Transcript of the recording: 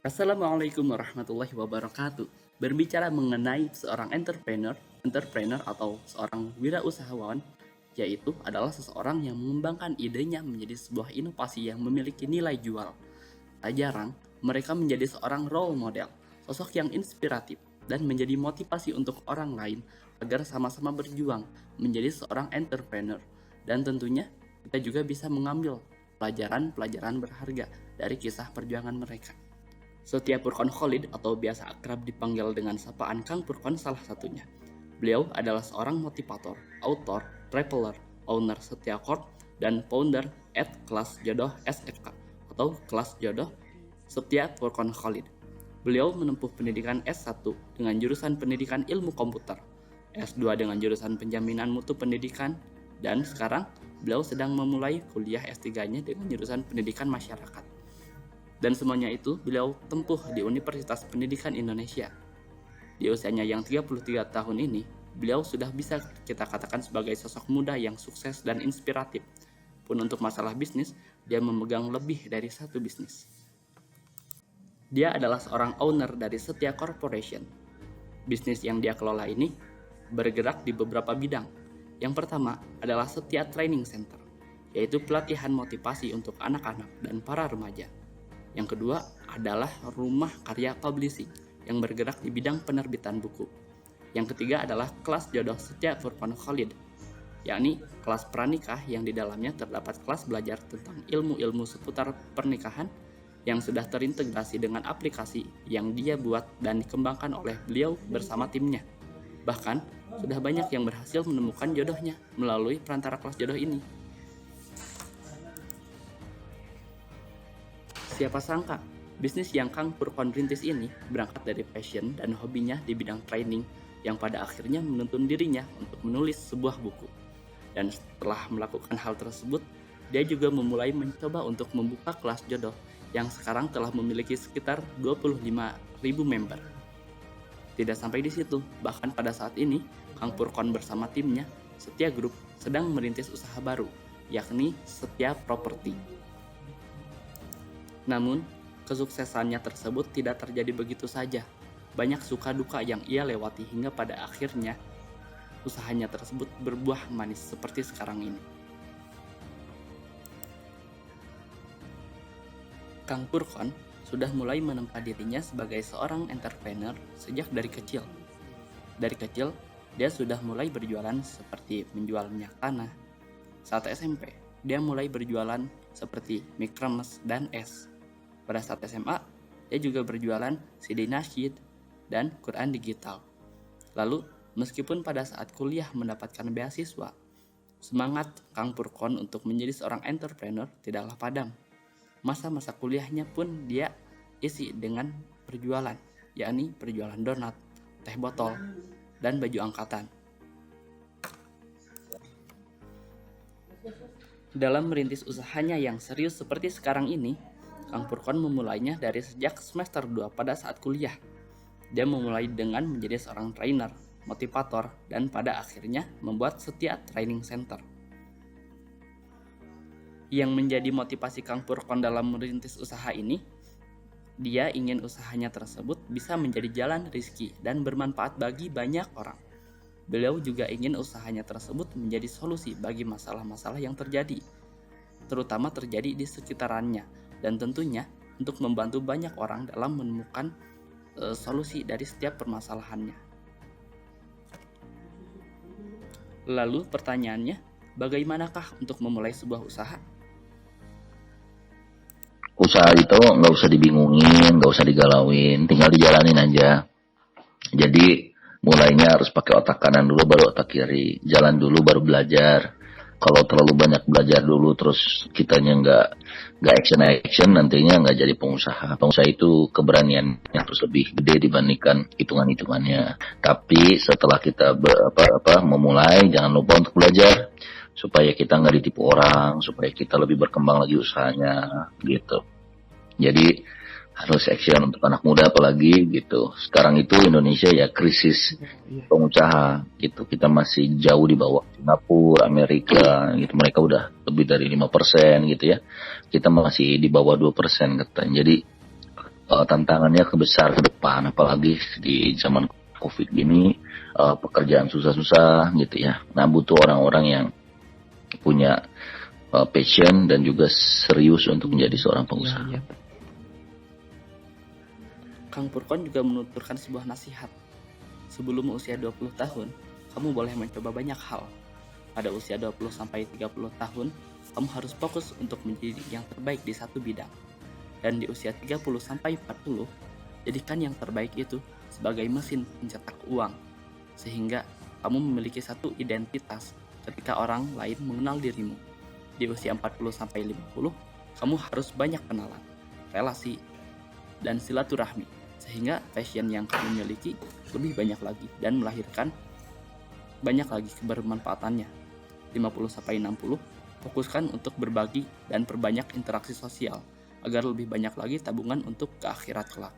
Assalamualaikum warahmatullahi wabarakatuh. Berbicara mengenai seorang entrepreneur atau seorang wirausahawan, yaitu adalah seseorang yang mengembangkan idenya menjadi sebuah inovasi yang memiliki nilai jual. Tak jarang, mereka menjadi seorang role model, sosok yang inspiratif, dan menjadi motivasi untuk orang lain agar sama-sama berjuang menjadi seorang entrepreneur. Dan tentunya, kita juga bisa mengambil pelajaran-pelajaran berharga dari kisah perjuangan mereka. Setia Purkon Khalid atau biasa akrab dipanggil dengan sapaan Kang Purkon salah satunya. Beliau adalah seorang motivator, author, traveler, owner Setia Corp, dan founder Kelas Jodoh SFK atau Kelas Jodoh Setia Purkon Khalid. Beliau menempuh pendidikan S1 dengan jurusan pendidikan ilmu komputer, S2 dengan jurusan penjaminan mutu pendidikan, dan sekarang beliau sedang memulai kuliah S3-nya dengan jurusan pendidikan masyarakat. Dan semuanya itu beliau tempuh di Universitas Pendidikan Indonesia. Di usianya yang 33 tahun ini, beliau sudah bisa kita katakan sebagai sosok muda yang sukses dan inspiratif. Pun untuk masalah bisnis, dia memegang lebih dari satu bisnis. Dia adalah seorang owner dari Setia Corporation. Bisnis yang dia kelola ini bergerak di beberapa bidang. Yang pertama adalah Setia Training Center, yaitu pelatihan motivasi untuk anak-anak dan para remaja. Yang kedua adalah Rumah Karya Publishing yang bergerak di bidang penerbitan buku. Yang ketiga adalah Kelas Jodoh Setia Purkon Khalid, yakni kelas pranikah yang di dalamnya terdapat kelas belajar tentang ilmu-ilmu seputar pernikahan yang sudah terintegrasi dengan aplikasi yang dia buat dan dikembangkan oleh beliau bersama timnya. Bahkan, sudah banyak yang berhasil menemukan jodohnya melalui perantara kelas jodoh ini. Siapa sangka, bisnis yang Kang Purkon rintis ini berangkat dari passion dan hobinya di bidang training yang pada akhirnya menuntun dirinya untuk menulis sebuah buku. Dan setelah melakukan hal tersebut, dia juga memulai mencoba untuk membuka kelas jodoh yang sekarang telah memiliki sekitar 25.000 member. Tidak sampai di situ, bahkan pada saat ini, Kang Purkon bersama timnya, Setia Group, sedang merintis usaha baru, yakni Setia Property. Namun, kesuksesannya tersebut tidak terjadi begitu saja. Banyak suka duka yang ia lewati hingga pada akhirnya usahanya tersebut berbuah manis seperti sekarang ini. Kang Purkon sudah mulai menempa dirinya sebagai seorang entrepreneur sejak dari kecil. Dari kecil, dia sudah mulai berjualan seperti menjual minyak tanah. Saat SMP, dia mulai berjualan seperti mie kremes dan es. Pada saat SMA, dia juga berjualan CD nasyid dan Quran digital. Lalu, meskipun pada saat kuliah mendapatkan beasiswa, semangat Kang Purkon untuk menjadi seorang entrepreneur tidaklah padam. Masa-masa kuliahnya pun dia isi dengan perjualan, yakni perjualan donat, teh botol, dan baju angkatan. Dalam merintis usahanya yang serius seperti sekarang ini, Kang Purkon memulainya dari sejak semester 2 pada saat kuliah. Dia memulai dengan menjadi seorang trainer, motivator, dan pada akhirnya membuat Setia Training Center. Yang menjadi motivasi Kang Purkon dalam merintis usaha ini, dia ingin usahanya tersebut bisa menjadi jalan rezeki dan bermanfaat bagi banyak orang. Beliau juga ingin usahanya tersebut menjadi solusi bagi masalah-masalah yang terjadi, terutama terjadi di sekitarannya, dan tentunya untuk membantu banyak orang dalam menemukan solusi dari setiap permasalahannya. Lalu pertanyaannya, bagaimanakah untuk memulai sebuah usaha? Usaha itu nggak usah dibingungin, nggak usah digalauin, tinggal dijalanin aja. Jadi mulainya harus pakai otak kanan dulu baru otak kiri, jalan dulu baru belajar. Kalau terlalu banyak belajar dulu terus kitanya nggak action, nantinya nggak jadi pengusaha. Pengusaha itu keberaniannya harus lebih gede dibandingkan hitungannya. Tapi setelah kita memulai, jangan lupa untuk belajar supaya kita nggak ditipu orang, supaya kita lebih berkembang lagi usahanya gitu. Jadi harus action untuk anak muda apalagi gitu. Sekarang itu Indonesia ya krisis pengusaha gitu. Kita masih jauh di bawah Singapura, Amerika gitu. Mereka udah lebih dari 5% gitu ya. Kita masih di bawah 2% katanya. Jadi tantangannya kebesar ke depan, apalagi di zaman COVID gini, pekerjaan susah-susah gitu ya. Nah, butuh orang-orang yang punya passion dan juga serius untuk menjadi seorang pengusaha. Iya. Kang Purkon juga menuturkan sebuah nasihat. Sebelum usia 20 tahun, kamu boleh mencoba banyak hal. Pada usia 20-30 tahun, kamu harus fokus untuk menjadi yang terbaik di satu bidang. Dan di usia 30-40, jadikan yang terbaik itu sebagai mesin pencetak uang. Sehingga kamu memiliki satu identitas ketika orang lain mengenal dirimu. Di usia 40-50, kamu harus banyak kenalan, relasi, dan silaturahmi. Sehingga passion yang kamu miliki lebih banyak lagi dan melahirkan banyak lagi kebermanfaatannya. 50-60, fokuskan untuk berbagi dan perbanyak interaksi sosial agar lebih banyak lagi tabungan untuk ke akhirat kelak.